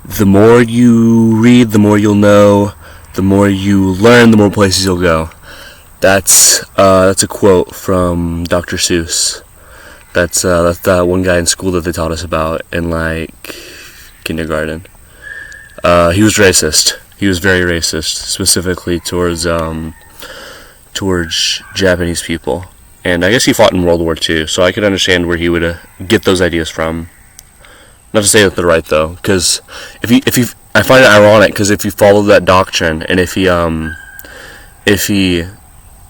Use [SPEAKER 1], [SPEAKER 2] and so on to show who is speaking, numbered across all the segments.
[SPEAKER 1] the more you read, the more you'll know. The more you learn, the more places you'll go. That's a quote from Dr. Seuss. That's that one guy in school that they taught us about in like kindergarten. He was racist. He was very racist, specifically towards Japanese people. And I guess he fought in World War II, so I could understand where he would get those ideas from. Not to say that they're right though, because I find it ironic because if you followed that doctrine and if he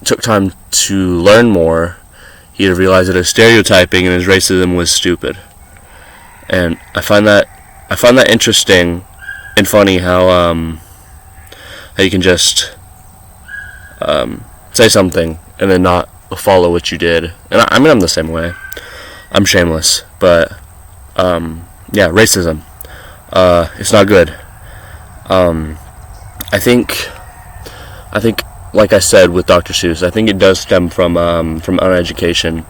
[SPEAKER 1] took time to learn more, he'd have realized that his stereotyping and his racism was stupid. And I find that interesting and funny how you can just say something and then not follow what you did. And I mean, I'm the same way. I'm shameless, but yeah, racism. It's not good. I think, like I said with Dr. Seuss, I think it does stem from uneducation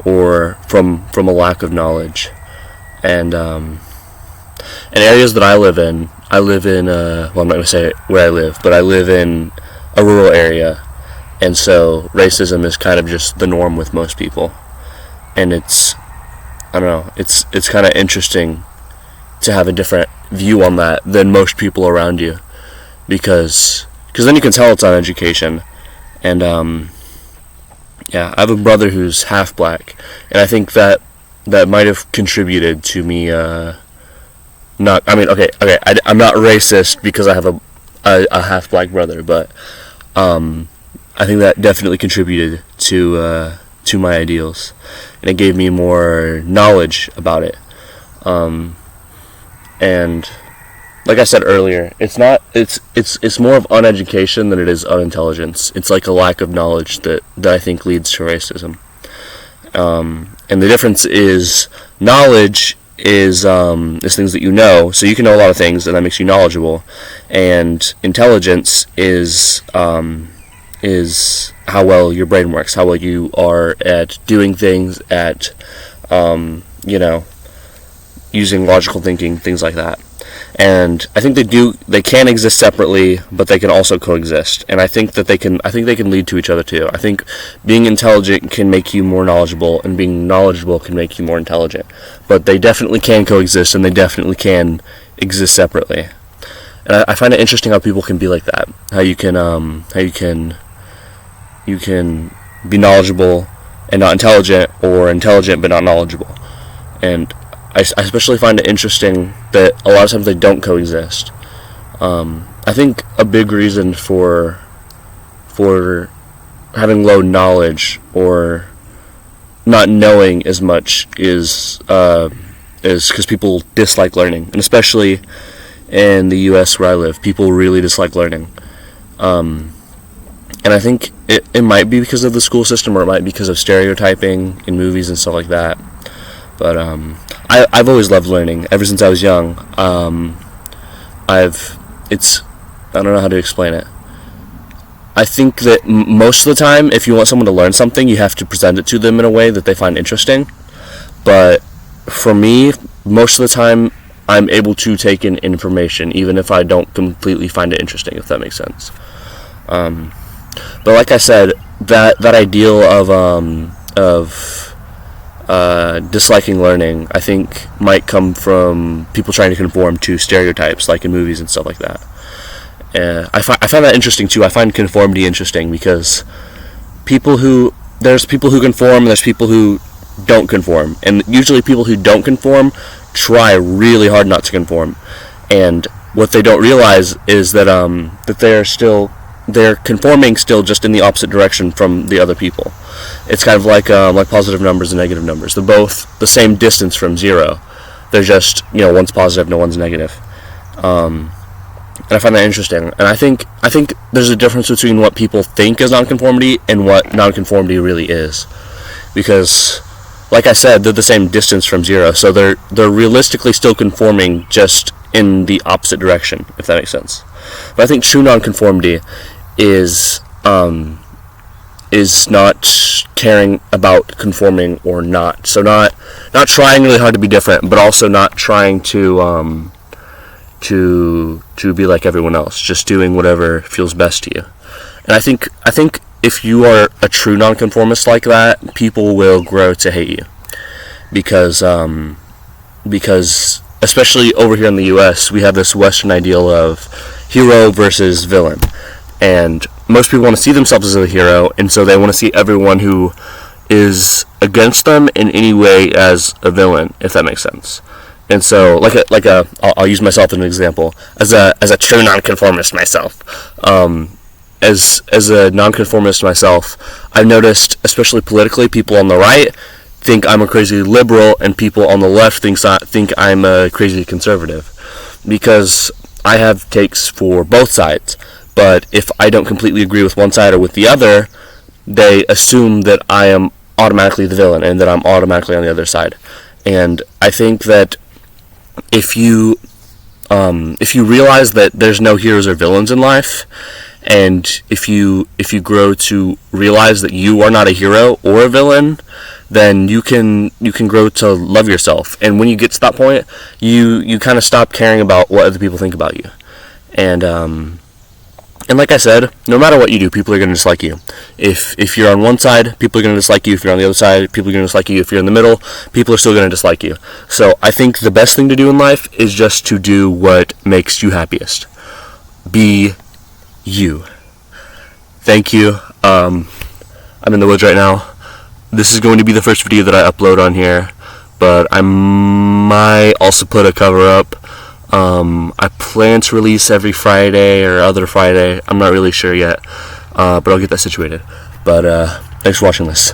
[SPEAKER 1] or from a lack of knowledge. And in areas that I live in, well, I'm not going to say where I live, but I live in a rural area, and so racism is kind of just the norm with most people. And it's kind of interesting to have a different view on that than most people around you, because then you can tell it's on education. And yeah, I have a brother who's half black, and I think that might have contributed to me I'm not racist because I have a half black brother, but I think that definitely contributed to my ideals, and it gave me more knowledge about it. And like I said earlier, it's more of uneducation than it is unintelligence. It's like a lack of knowledge that I think leads to racism. And the difference is knowledge is things that you know, so you can know a lot of things, and that makes you knowledgeable. And intelligence is how well your brain works, how well you are at doing things, at using logical thinking, things like that. And I think they can exist separately, but they can also coexist. And I think they can lead to each other too. I think being intelligent can make you more knowledgeable, and being knowledgeable can make you more intelligent. But they definitely can coexist, and they definitely can exist separately. And I find it interesting how people can be like that. How you can be knowledgeable and not intelligent, or intelligent but not knowledgeable. And I especially find it interesting that a lot of times they don't coexist. I think a big reason for having low knowledge or not knowing as much is because people dislike learning, and especially in the U.S. where I live, people really dislike learning. And I think it might be because of the school system, or it might be because of stereotyping in movies and stuff like that. But I've always loved learning ever since I was young. I don't know how to explain it. I think that most of the time, if you want someone to learn something, you have to present it to them in a way that they find interesting. But for me, most of the time, I'm able to take in information, even if I don't completely find it interesting, if that makes sense. But like I said, that ideal of disliking learning, I think, might come from people trying to conform to stereotypes, like in movies and stuff like that. I find that interesting too. I find conformity interesting because there's people who conform, and there's people who don't conform, and usually people who don't conform try really hard not to conform, and what they don't realize is that they're conforming still, just in the opposite direction from the other people. It's kind of like positive numbers and negative numbers. They're both the same distance from zero. They're just, one's positive, no one's negative. And I find that interesting. And I think there's a difference between what people think is nonconformity and what nonconformity really is. Because, like I said, they're the same distance from zero. So they're realistically still conforming, just in the opposite direction, if that makes sense. But I think true nonconformity is not caring about conforming or not. So not trying really hard to be different, but also not trying to to be like everyone else, just doing whatever feels best to you. And I think if you are a true nonconformist like that, people will grow to hate you, because especially over here in the U.S., we have this Western ideal of hero versus villain, and most people want to see themselves as a hero, and so they want to see everyone who is against them in any way as a villain, if that makes sense. And so, I'll use myself as an example. As a true nonconformist myself, as a nonconformist myself, I've noticed, especially politically, people on the right think I'm a crazy liberal, and people on the left think I'm a crazy conservative, because I have takes for both sides. But if I don't completely agree with one side or with the other, they assume that I am automatically the villain and that I'm automatically on the other side. And I think that if you realize that there's no heroes or villains in life, and if you grow to realize that you are not a hero or a villain, then you can grow to love yourself. And when you get to that point, you kind of stop caring about what other people think about you. And like I said, no matter what you do, people are going to dislike you. If you're on one side, people are going to dislike you. If you're on the other side, people are going to dislike you. If you're in the middle, people are still going to dislike you. So I think the best thing to do in life is just to do what makes you happiest. Be you. Thank you. I'm in the woods right now. This is going to be the first video that I upload on here, but I might also put a cover up. I plan to release every Friday or other Friday. I'm not really sure yet, but I'll get that situated. But thanks for watching this.